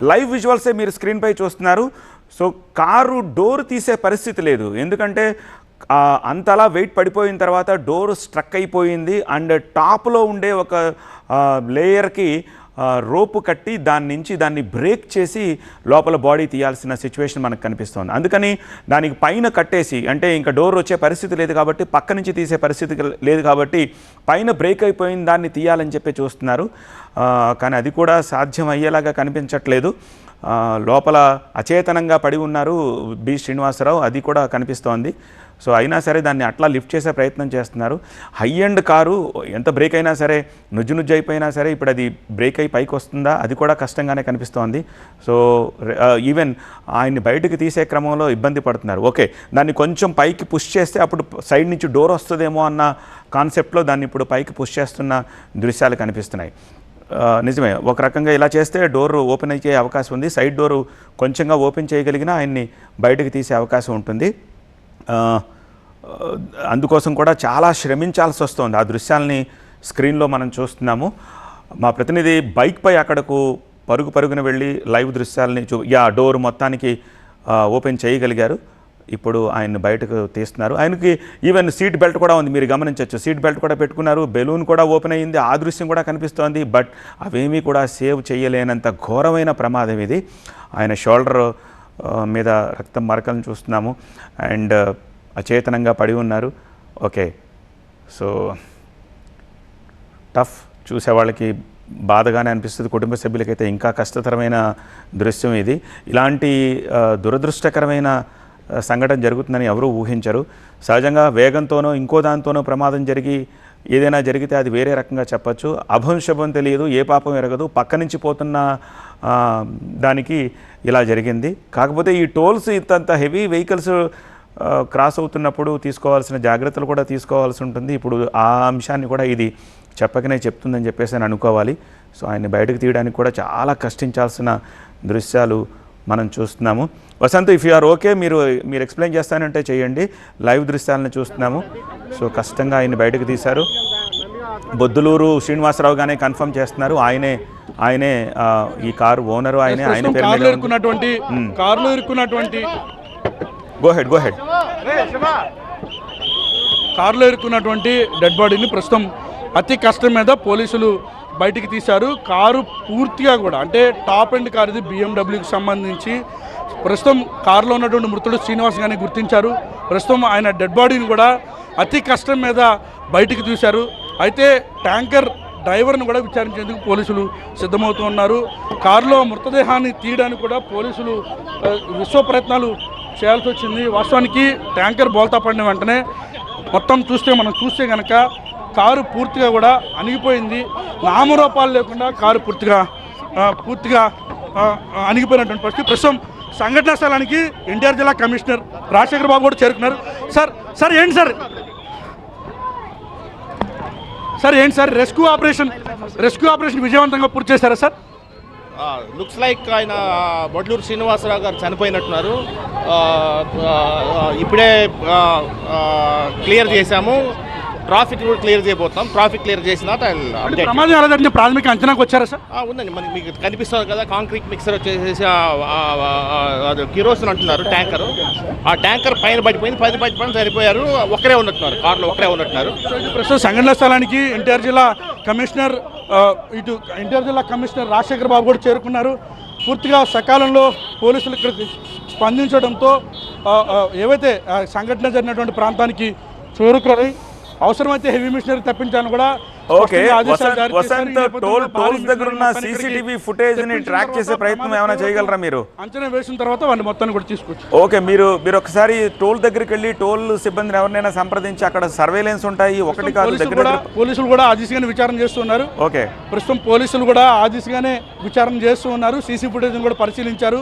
Live విజువల్సే మీరు స్క్రీన్పై చూస్తున్నారు. సో కారు డోర్ తీసే పరిస్థితి లేదు, ఎందుకంటే అంతలా వెయిట్ పడిపోయిన తర్వాత డోర్ స్ట్రక్ అయిపోయింది. అండ్ టాప్లో ఉండే ఒక లేయర్కి రోపు కట్టి దాన్ని బ్రేక్ చేసి లోపల బాడీ తీయాల్సిన సిచ్యువేషన్ మనకు కనిపిస్తుంది. అందుకని దానికి పైన కట్టేసి, అంటే ఇంకా డోర్ వచ్చే పరిస్థితి లేదు కాబట్టి, పక్క నుంచి తీసే పరిస్థితి లేదు కాబట్టి పైన బ్రేక్ అయిపోయిన దాన్ని తీయాలని చెప్పి చూస్తున్నారు. కానీ అది కూడా సాధ్యం అయ్యేలాగా కనిపించట్లేదు. లోపల అచేతనంగా పడి ఉన్నారు బి శ్రీనివాసరావు, అది కూడా కనిపిస్తోంది. సో అయినా సరే దాన్ని అట్లా లిఫ్ట్ చేసే ప్రయత్నం చేస్తున్నారు. హై ఎండ్ కారు ఎంత బ్రేక్ అయినా సరే, నుజ్జు అయిపోయినా సరే, ఇప్పుడు అది బ్రేక్ అయి పైకి వస్తుందా అది కూడా కష్టంగానే కనిపిస్తోంది. సో ఈవెన్ ఆయన్ని బయటకు తీసే క్రమంలో ఇబ్బంది పడుతున్నారు. ఓకే, దాన్ని కొంచెం పైకి పుష్ చేస్తే అప్పుడు సైడ్ నుంచి డోర్ వస్తుందేమో అన్న కాన్సెప్ట్లో దాన్ని ఇప్పుడు పైకి పుష్ చేస్తున్న దృశ్యాలు కనిపిస్తున్నాయి. నిజమే, ఒక రకంగా ఇలా చేస్తే డోర్ ఓపెన్ అయ్యే అవకాశం ఉంది. సైడ్ డోరు కొంచెంగా ఓపెన్ చేయగలిగినా ఆయన్ని బయటకు తీసే అవకాశం ఉంటుంది. అందుకోసం కూడా చాలా శ్రమించాల్సి వస్తుంది. ఆ దృశ్యాలని స్క్రీన్లో మనం చూస్తున్నాము. మా ప్రతినిధి బైక్పై అక్కడకు పరుగున వెళ్ళి లైవ్ దృశ్యాలని డోర్ మొత్తానికి ఓపెన్ చేయగలిగారు. ఇప్పుడు ఆయన్ని బయటకు తీస్తున్నారు. ఆయనకి ఈవెన్ సీట్ బెల్ట్ కూడా ఉంది, మీరు గమనించవచ్చు. సీట్ బెల్ట్ కూడా పెట్టుకున్నారు, బెలూన్ కూడా ఓపెన్ అయ్యింది, ఆ దృశ్యం కూడా కనిపిస్తోంది. బట్ అవేమీ కూడా సేవ్ చేయలేనంత ఘోరమైన ప్రమాదం ఇది. ఆయన షోల్డర్ మీద రక్తం మరకలను చూస్తున్నాము. అండ్ అచేతనంగా పడి ఉన్నారు. ఓకే, సో టఫ్, చూసేవాళ్ళకి బాధగానే అనిపిస్తుంది. కుటుంబ సభ్యులకైతే ఇంకా కష్టతరమైన దృశ్యం ఇది. ఇలాంటి దురదృష్టకరమైన సంఘటన జరుగుతుందని ఎవరూ ఊహించరు. సహజంగా వేగంతోనో ఇంకో దాంతోనో ప్రమాదం జరిగి ఏదైనా జరిగితే అది వేరే రకంగా చెప్పచ్చు. అభంశుభం తెలియదు, ఏ పాపం ఎరగదు, పక్క నుంచి పోతున్న దానికి ఇలా జరిగింది. కాకపోతే ఈ టోల్స్ ఇంత హెవీ వెహికల్స్ క్రాస్ అవుతున్నప్పుడు తీసుకోవాల్సిన జాగ్రత్తలు కూడా తీసుకోవాల్సి ఉంటుంది. ఇప్పుడు ఆ అంశాన్ని కూడా ఇది చెప్పకనే చెప్తుందని చెప్పేసి అని అనుకోవాలి. సో ఆయన్ని బయటకు తీయడానికి కూడా చాలా కష్టించాల్సిన దృశ్యాలు మనం చూస్తున్నాము. Vasanth, if you are okay, మీరు ఎక్స్ప్లెయిన్ చేస్తానంటే చేయండి. లైవ్ దృశ్యాలను చూస్తున్నాము. సో కష్టంగా ఆయన్ని బయటకు తీశారు. బొద్దులూరు శ్రీనివాసరావుగానే కన్ఫర్మ్ చేస్తున్నారు. ఆయనే ఈ కారు ఓనరు, ఆయనే పేరు కారులో ఇరుక్కున్నటువంటి గో హెడ్ కారులో ఇరుక్కున్నటువంటి డెడ్ బాడీని ప్రస్తుతం అతి కష్టం మీద పోలీసులు బయటికి తీశారు. కారు పూర్తిగా కూడా, అంటే టాప్ ఎండ్ కారు ఇది, BMW సంబంధించి. ప్రస్తుతం కారులో ఉన్నటువంటి మృతుడు శ్రీనివాస్ గారిని గుర్తించారు. ప్రస్తుతం ఆయన డెడ్ బాడీని కూడా అతి కష్టం మీద బయటికి తీశారు. అయితే ట్యాంకర్ డ్రైవర్ను కూడా విచారించేందుకు పోలీసులు సిద్ధమవుతూ ఉన్నారు. కారులో మృతదేహాన్ని తీయడానికి కూడా పోలీసులు విశ్వ ప్రయత్నాలు చేయాల్సి వచ్చింది. వాస్తవానికి ట్యాంకర్ బోల్తా పడిన వెంటనే మొత్తం మనం చూస్తే కనుక కారు పూర్తిగా కూడా అణిగిపోయింది. నామరూపాలు లేకుండా కారు పూర్తిగా అణిగిపోయినటువంటి పరిస్థితి. ప్రస్తుతం సంఘటనా స్థలానికి ఎన్టీఆర్ జిల్లా కమిషనర్ రాజశేఖర్ బాబు కూడా చేరుకున్నారు. సార్ ఏంటి సార్ రెస్క్యూ ఆపరేషన్ విజయవంతంగా పూర్తి చేశారా సార్? లుక్స్ లైక్ ఆయన బొడ్లూరు శ్రీనివాసరావు గారు చనిపోయినట్టున్నారు. ఇప్పుడే క్లియర్ చేశాము. ట్రాఫిక్ కూడా క్లియర్ చేయబోతున్నాం. ట్రాఫిక్ క్లియర్ చేసిన ప్రమాదం ఎలా జరిగింది ప్రాథమిక అంచనాకు వచ్చారా సార్? ఉందండి, మనకి మీకు కనిపిస్తుంది కదా, కాంక్రీట్ మిక్సర్ వచ్చేసేసి అది కిరోసిన్ అంటున్నారు ట్యాంకర్. ఆ ట్యాంకర్ పైన పడిపోయింది, చనిపోయారు. ఒకరే ఉన్నట్టున్నారు, కారులో ఒకరే ఉన్నట్టున్నారు. ప్రస్తుతం సంఘటన స్థలానికి ఎన్టీఆర్ జిల్లా కమిషనర్ రాజశేఖర్ బాబు కూడా చేరుకున్నారు. పూర్తిగా సకాలంలో పోలీసులు ఇక్కడికి స్పందించడంతో ఏవైతే సంఘటన జరిగినటువంటి ప్రాంతానికి చేరుకుని అవసరమైతే హెవీ మిషనరీ తప్పించాలని కూడా. ఓకే, వసంత్, టోల్స్ దగ్గర ఉన్న సీసీటీవీ ఫుటేజ్ ని ట్రాక్ చేసే ప్రయత్నం ఏమైనా చేయగలరా మీరు? అంచనా వేసిన తర్వాత వాడిని మొత్తాన్ని కూడా తీసుకోవచ్చు. ఓకే, మీరు ఒకసారి టోల్ దగ్గరికి వెళ్ళి టోల్ సిబ్బందిని ఎవరినైనా సంప్రదించి అక్కడ సర్వేలెన్స్ ఉంటాయి, ఒకటి కాదు దగ్గర. పోలీసులు కూడా ఆ దిశగానే విచారణ చేస్తున్నారు. ఓకే, ప్రస్తుతం పోలీసులు కూడా ఆ దిశగానే విచారణ చేస్తూ ఉన్నారు. సీసీ ఫుటేజ్ని కూడా పరిశీలించారు.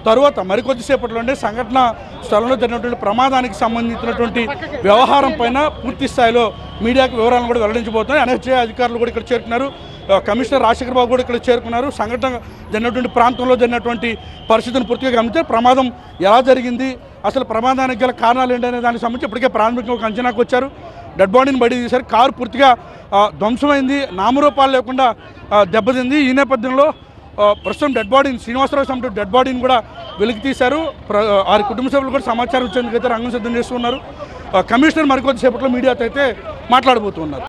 తరువాత మరికొద్దిసేపట్లోనే సంఘటన స్థలంలో జరిగినటువంటి ప్రమాదానికి సంబంధించినటువంటి వ్యవహారం పైన పూర్తి స్థాయిలో మీడియాకు వివరాలను కూడా వెల్లడించబోతున్నాయి. NHA అధికారులు కూడా ఇక్కడ చేరుకున్నారు. కమిషనర్ రాజశేఖర్ బాబు కూడా ఇక్కడ చేరుకున్నారు. సంఘటన జరిగినటువంటి ప్రాంతంలో జరిగినటువంటి పరిస్థితిని పూర్తిగా గమనించారు. ప్రమాదం ఎలా జరిగింది, అసలు ప్రమాదానికి గల కారణాలు ఏంటనే దానికి సంబంధించి ఇప్పటికే ప్రాథమికంగా ఒక అంచనాకు వచ్చారు. డెడ్ బాడీని బయట తీశారు. కారు పూర్తిగా ధ్వంసమైంది, నామరూపాలు లేకుండా దెబ్బతింది. ఈ నేపథ్యంలో ప్రస్తుతం డెడ్ బాడీని శ్రీనివాసరావు సంబంధించిన డెడ్ బాడీని కూడా వెలికి తీశారు. వారి కుటుంబ సభ్యులు కూడా సమాచారం ఇచ్చేందుకు అయితే రంగం సిద్ధం చేస్తున్నారు. కమిషనర్ మరికొద్దిసేపట్లో మీడియాతో అయితే మాట్లాడబోతున్నారు.